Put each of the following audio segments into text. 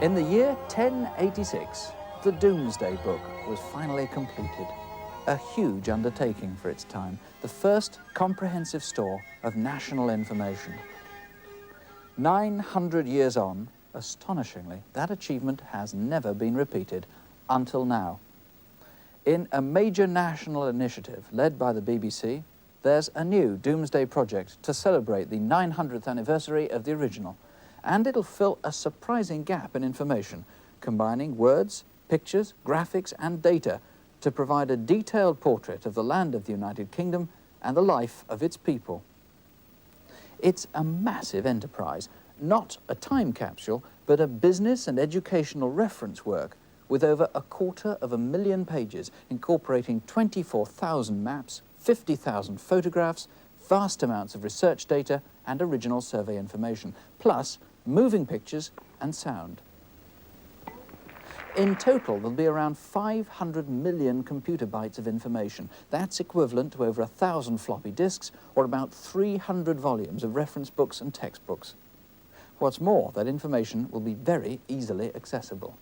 In the year 1086, the Domesday Book was finally completed. A huge undertaking for its time, the first comprehensive store of national information. 900 years on, astonishingly, that achievement has never been repeated until now. In a major national initiative led by the BBC, there's a new Domesday project to celebrate the 900th anniversary of the original, and it'll fill a surprising gap in information, combining words, pictures, graphics and data to provide a detailed portrait of the land of the United Kingdom and the life of its people. It's a massive enterprise, not a time capsule, but a business and educational reference work with over 250,000 pages, incorporating 24,000 maps, 50,000 photographs, vast amounts of research data and original survey information, plus moving pictures and sound. In total, there'll be around 500 million computer bytes of information. That's equivalent to over 1,000 floppy disks or about 300 volumes of reference books and textbooks. What's more, that information will be very easily accessible.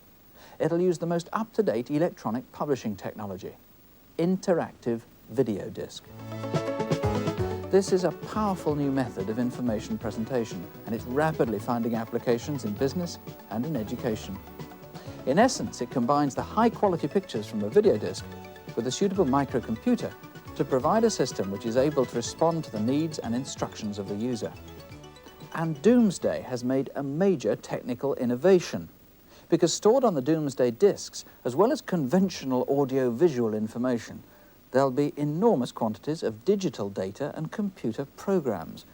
It'll use the most up-to-date electronic publishing technology, interactive video disc. This is a powerful new method of information presentation, and it's rapidly finding applications in business and in education. In essence, it combines the high-quality pictures from a video disc with a suitable microcomputer to provide a system which is able to respond to the needs and instructions of the user. And Domesday has made a major technical innovation, because stored on the Domesday discs, as well as conventional audio-visual information, there'll be enormous quantities of digital data and computer programs.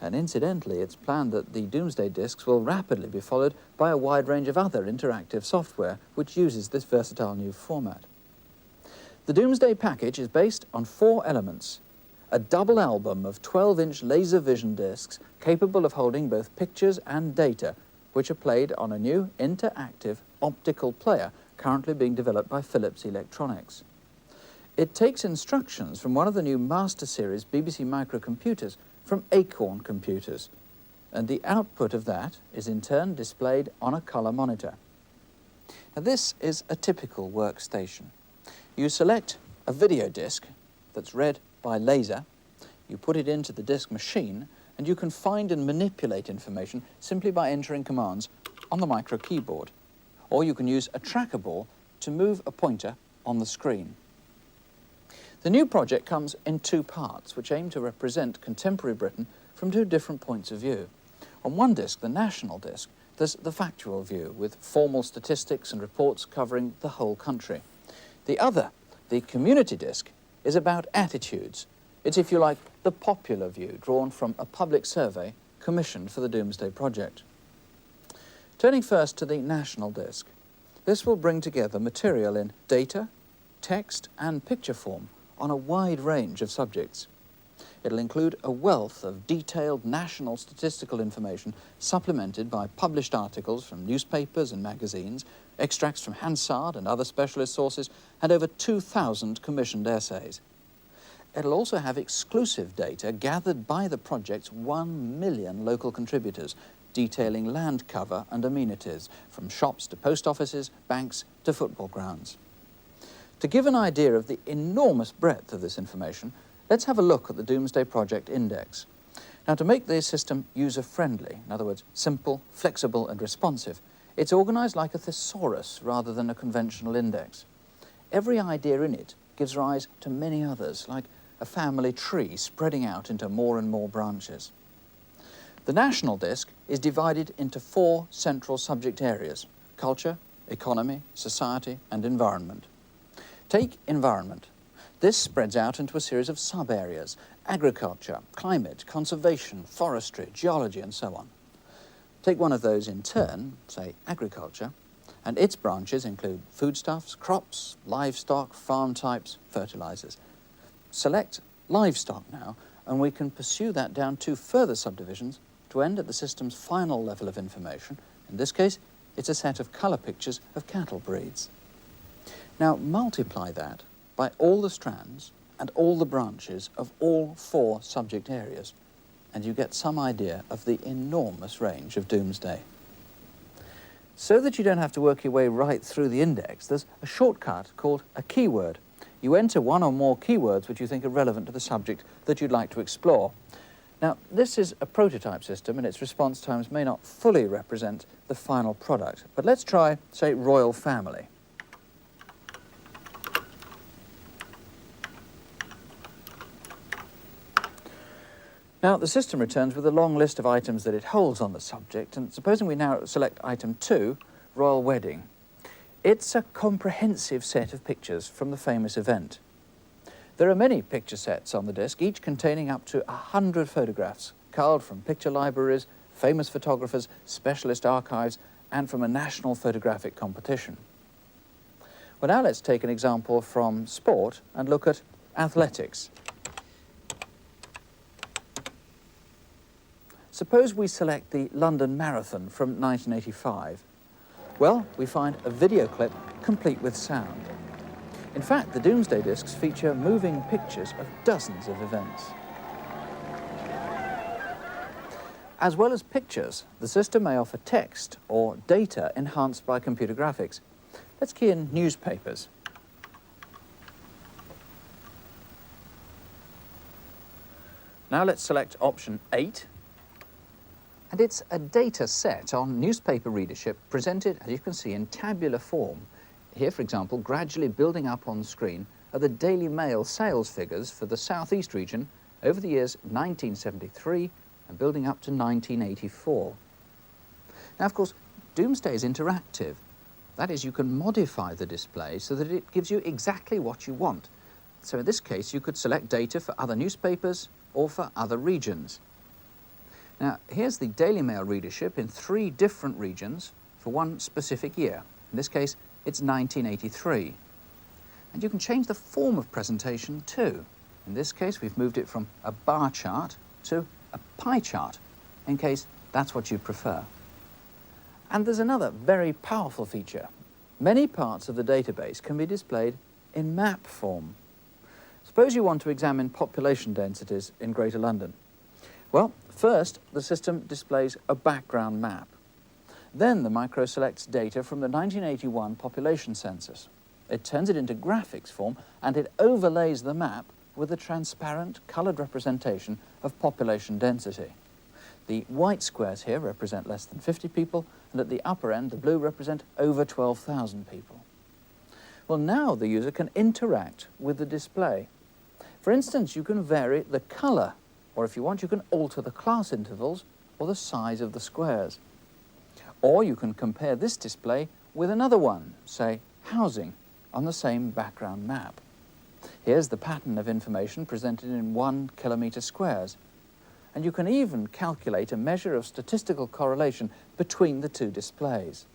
And incidentally, it's planned that the Domesday discs will rapidly be followed by a wide range of other interactive software which uses this versatile new format. The Domesday package is based on 4 elements: a double album of 12-inch laser vision discs capable of holding both pictures and data, which are played on a new interactive optical player currently being developed by Philips Electronics. It takes instructions from one of the new Master Series BBC microcomputers from Acorn computers, and the output of that is in turn displayed on a colour monitor. Now, this is a typical workstation. You select a video disc that's read by laser, you put it into the disc machine, and you can find and manipulate information simply by entering commands on the micro keyboard. Or you can use a tracker ball to move a pointer on the screen. The new project comes in 2 parts, which aim to represent contemporary Britain from 2 different points of view. On one disc, the national disc, there's the factual view, with formal statistics and reports covering the whole country. The other, the community disc, is about attitudes. It's, if you like, the popular view, drawn from a public survey commissioned for the Domesday project. Turning first to the national disc, this will bring together material in data, text and picture form on a wide range of subjects. It'll include a wealth of detailed national statistical information supplemented by published articles from newspapers and magazines, extracts from Hansard and other specialist sources, and over 2,000 commissioned essays. It'll also have exclusive data gathered by the project's 1 million local contributors, detailing land cover and amenities, from shops to post offices, banks to football grounds. To give an idea of the enormous breadth of this information, let's have a look at the Domesday Project Index. Now, to make the system user-friendly, in other words, simple, flexible and responsive, it's organised like a thesaurus rather than a conventional index. Every idea in it gives rise to many others, like a family tree spreading out into more and more branches. The national disc is divided into 4 central subject areas: culture, economy, society and environment. Take environment. This spreads out into a series of sub-areas: agriculture, climate, conservation, forestry, geology and so on. Take one of those in turn, say agriculture, and its branches include foodstuffs, crops, livestock, farm types, fertilisers. Select livestock now, and we can pursue that down 2 further subdivisions to end at the system's final level of information. In this case, it's a set of colour pictures of cattle breeds. Now multiply that by all the strands and all the branches of all 4 subject areas, and you get some idea of the enormous range of Domesday. So that you don't have to work your way right through the index, there's a shortcut called a keyword. You enter one or more keywords which you think are relevant to the subject that you'd like to explore. Now, this is a prototype system and its response times may not fully represent the final product. But let's try, say, royal family. Now, the system returns with a long list of items that it holds on the subject, and supposing we now select item 2, royal wedding. It's a comprehensive set of pictures from the famous event. There are many picture sets on the disc, each containing up to 100 photographs, culled from picture libraries, famous photographers, specialist archives, and from a national photographic competition. Well, now let's take an example from sport and look at athletics. Suppose we select the London Marathon from 1985. Well, we find a video clip complete with sound. In fact, the Domesday discs feature moving pictures of dozens of events. As well as pictures, the system may offer text or data enhanced by computer graphics. Let's key in newspapers. Now let's select option 8. And it's a data set on newspaper readership presented, as you can see, in tabular form. Here, for example, gradually building up on screen are the Daily Mail sales figures for the South East region over the years 1973 and building up to 1984. Now, of course, Domesday is interactive. That is, you can modify the display so that it gives you exactly what you want. So in this case, you could select data for other newspapers or for other regions. Now, here's the Daily Mail readership in 3 different regions for one specific year. In this case, it's 1983. And you can change the form of presentation too. In this case, we've moved it from a bar chart to a pie chart, in case that's what you prefer. And there's another very powerful feature. Many parts of the database can be displayed in map form. Suppose you want to examine population densities in Greater London. Well, first, the system displays a background map. Then the micro selects data from the 1981 population census. It turns it into graphics form and it overlays the map with a transparent, coloured representation of population density. The white squares here represent less than 50 people, and at the upper end, the blue represent over 12,000 people. Well, now the user can interact with the display. For instance, you can vary the colour, or if you want, you can alter the class intervals or the size of the squares. Or you can compare this display with another one, say housing, on the same background map. Here's the pattern of information presented in 1 kilometre squares. And you can even calculate a measure of statistical correlation between the 2 displays.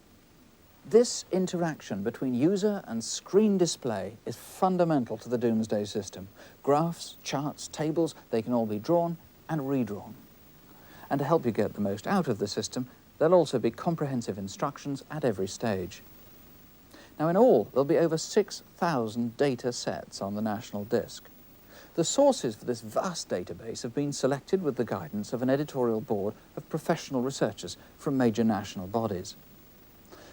This interaction between user and screen display is fundamental to the Domesday system. Graphs, charts, tables, they can all be drawn and redrawn. And to help you get the most out of the system, there'll also be comprehensive instructions at every stage. Now, in all, there'll be over 6,000 data sets on the national disk. The sources for this vast database have been selected with the guidance of an editorial board of professional researchers from major national bodies.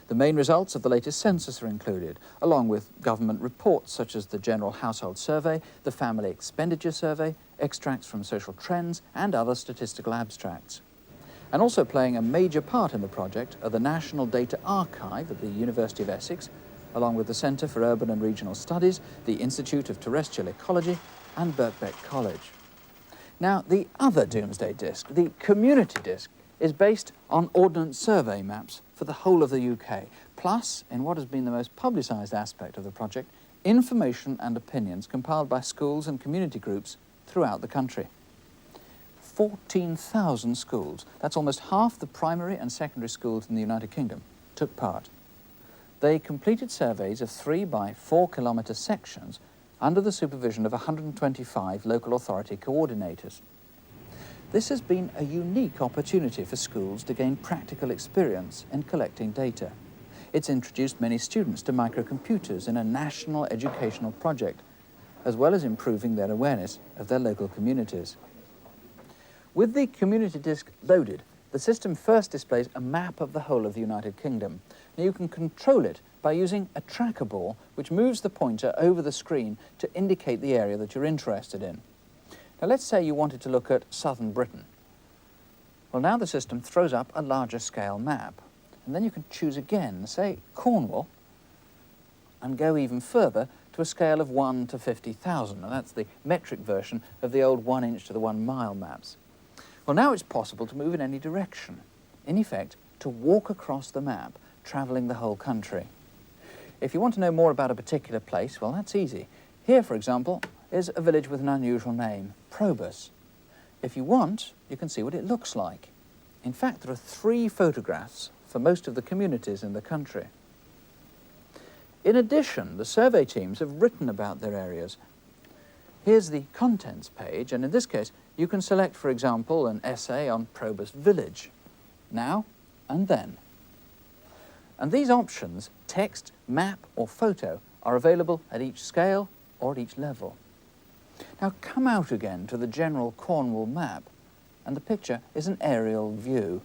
The main results of the latest census are included, along with government reports such as the General Household Survey, the Family Expenditure Survey, extracts from social trends, and other statistical abstracts. And also playing a major part in the project are the National Data Archive at the University of Essex, along with the Centre for Urban and Regional Studies, the Institute of Terrestrial Ecology, and Birkbeck College. Now, the other Domesday disc, the community disc, is based on Ordnance Survey maps for the whole of the UK, plus, in what has been the most publicised aspect of the project, information and opinions compiled by schools and community groups throughout the country. 14,000 schools, that's almost half the primary and secondary schools in the United Kingdom, took part. They completed surveys of 3 by 4 kilometre sections under the supervision of 125 local authority coordinators. This has been a unique opportunity for schools to gain practical experience in collecting data. It's introduced many students to microcomputers in a national educational project, as well as improving their awareness of their local communities. With the community disc loaded, The system first displays a map of the whole of the United Kingdom. Now you can control it by using a tracker ball which moves the pointer over the screen to indicate the area that you're interested in. Now let's say you wanted to look at southern Britain. Well, now the system throws up a larger scale map, and then you can choose again, say Cornwall, and go even further to a scale of 1 to 50,000, and that's the metric version of the old 1 inch to the 1 mile maps. Well, now it's possible to move in any direction, in effect, to walk across the map, travelling the whole country. If you want to know more about a particular place, well, that's easy. Here, for example, is a village with an unusual name, Probus. If you want, you can see what it looks like. In fact, there are 3 photographs for most of the communities in the country. In addition, the survey teams have written about their areas. Here's the contents page, and in this case, you can select, for example, an essay on Probus Village, now and then. And these options, text, map or photo, are available at each scale or at each level. Now come out again to the general Cornwall map, and the picture is an aerial view.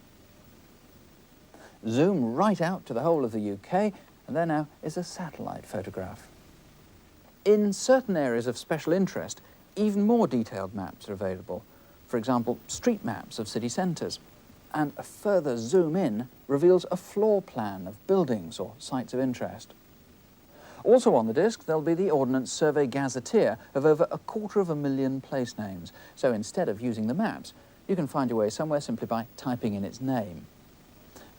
Zoom right out to the whole of the UK, and there now is a satellite photograph. In certain areas of special interest, even more detailed maps are available. For example, street maps of city centres. And a further zoom in reveals a floor plan of buildings or sites of interest. Also on the disc, there'll be the Ordnance Survey Gazetteer of over 250,000 place names. So instead of using the maps, you can find your way somewhere simply by typing in its name.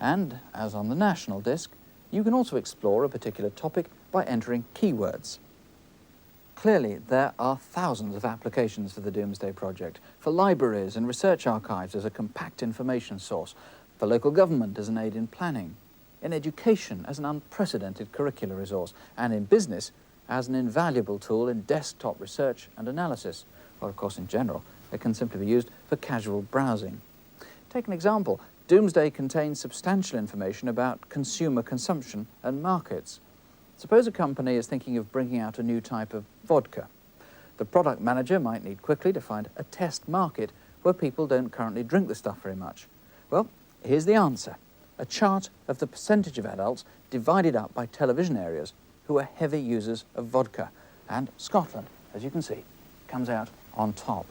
And, as on the national disc, you can also explore a particular topic by entering keywords. Clearly, there are thousands of applications for the Domesday project, for libraries and research archives as a compact information source, for local government as an aid in planning, in education as an unprecedented curricular resource, and in business as an invaluable tool in desktop research and analysis. Or, of course, in general, it can simply be used for casual browsing. Take an example. Domesday contains substantial information about consumer consumption and markets. Suppose a company is thinking of bringing out a new type of vodka. The product manager might need quickly to find a test market where people don't currently drink the stuff very much. Well, here's the answer. A chart of the percentage of adults divided up by television areas who are heavy users of vodka. And Scotland, as you can see, comes out on top.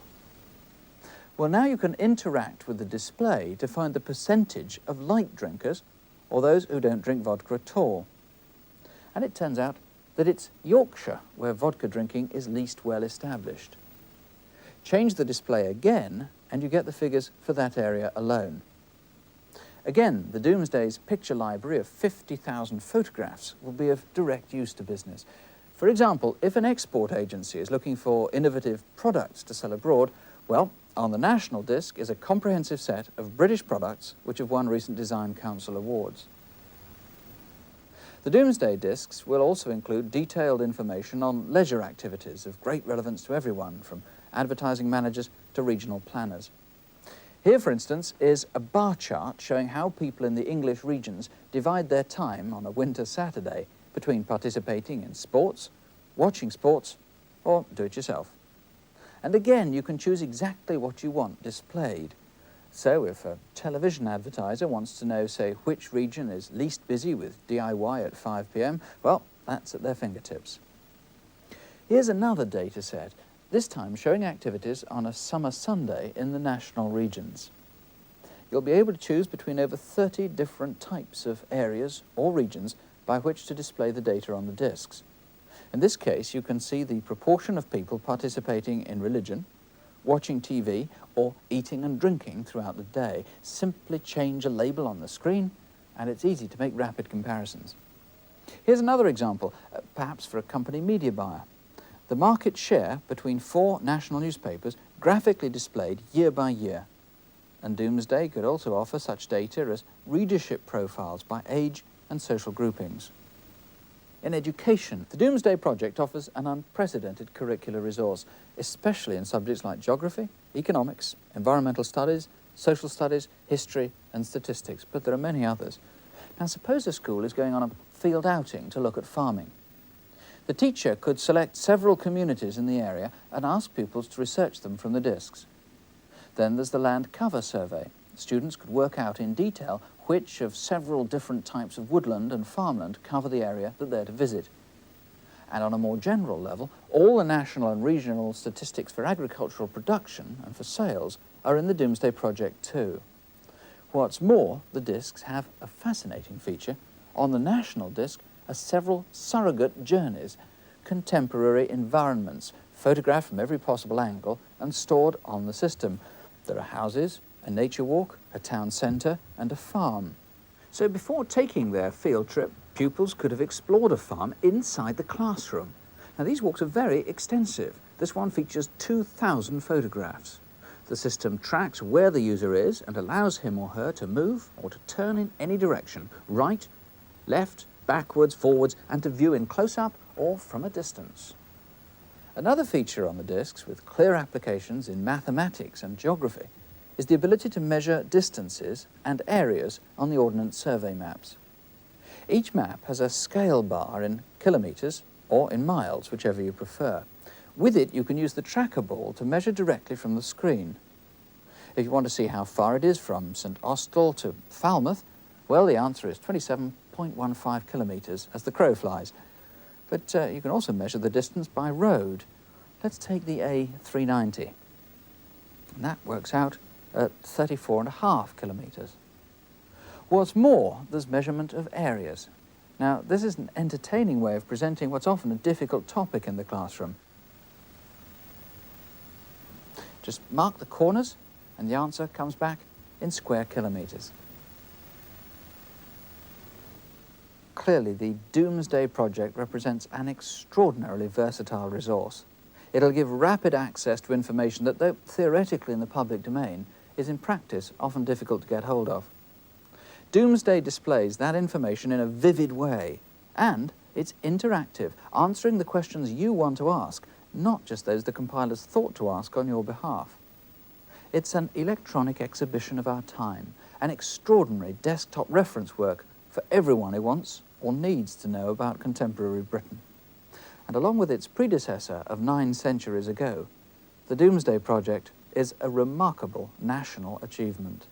Well, now you can interact with the display to find the percentage of light drinkers or those who don't drink vodka at all. And it turns out that it's Yorkshire where vodka drinking is least well established. Change the display again and you get the figures for that area alone. Again, the Domesday's picture library of 50,000 photographs will be of direct use to business. For example, if an export agency is looking for innovative products to sell abroad, well, on the national disc is a comprehensive set of British products which have won recent Design Council awards. The Domesday discs will also include detailed information on leisure activities of great relevance to everyone, from advertising managers to regional planners. Here, for instance, is a bar chart showing how people in the English regions divide their time on a winter Saturday between participating in sports, watching sports, or do-it-yourself. And again, you can choose exactly what you want displayed. So if a television advertiser wants to know, say, which region is least busy with DIY at 5 p.m, well, that's at their fingertips. Here's another data set, this time showing activities on a summer Sunday in the national regions. You'll be able to choose between over 30 different types of areas or regions by which to display the data on the discs. In this case, you can see the proportion of people participating in religion, watching TV, or eating and drinking throughout the day. Simply change a label on the screen, and it's easy to make rapid comparisons. Here's another example, perhaps for a company media buyer. The market share between 4 national newspapers graphically displayed year by year. And Domesday could also offer such data as readership profiles by age and social groupings. In education, the Domesday project offers an unprecedented curricular resource, especially in subjects like geography, economics, environmental studies, social studies, history and statistics, but there are many others. Now suppose a school is going on a field outing to look at farming. The teacher could select several communities in the area and ask pupils to research them from the discs. Then there's the land cover survey, students could work out in detail which of several different types of woodland and farmland cover the area that they're to visit. And on a more general level, all the national and regional statistics for agricultural production and for sales are in the Domesday project too. What's more, the discs have a fascinating feature. On the national disc are several surrogate journeys, contemporary environments, photographed from every possible angle and stored on the system. There are houses, a nature walk, a town centre and a farm. So before taking their field trip, pupils could have explored a farm inside the classroom. Now these walks are very extensive. This one features 2,000 photographs. The system tracks where the user is and allows him or her to move or to turn in any direction, right, left, backwards, forwards, and to view in close-up or from a distance. Another feature on the discs with clear applications in mathematics and geography is the ability to measure distances and areas on the Ordnance Survey maps. Each map has a scale bar in kilometres or in miles, whichever you prefer. With it, you can use the tracker ball to measure directly from the screen. If you want to see how far it is from St Austell to Falmouth, well, the answer is 27.15 kilometres as the crow flies. But you can also measure the distance by road. Let's take the A390. And that works out at 34.5 kilometres. What's more, there's measurement of areas. Now, this is an entertaining way of presenting what's often a difficult topic in the classroom. Just mark the corners and the answer comes back in square kilometres. Clearly, the Domesday project represents an extraordinarily versatile resource. It'll give rapid access to information that, though theoretically in the public domain, is in practice often difficult to get hold of. Domesday displays that information in a vivid way, and it's interactive, answering the questions you want to ask, not just those the compilers thought to ask on your behalf. It's an electronic exhibition of our time, an extraordinary desktop reference work for everyone who wants or needs to know about contemporary Britain. And along with its predecessor of 9 centuries ago, the Domesday project is a remarkable national achievement.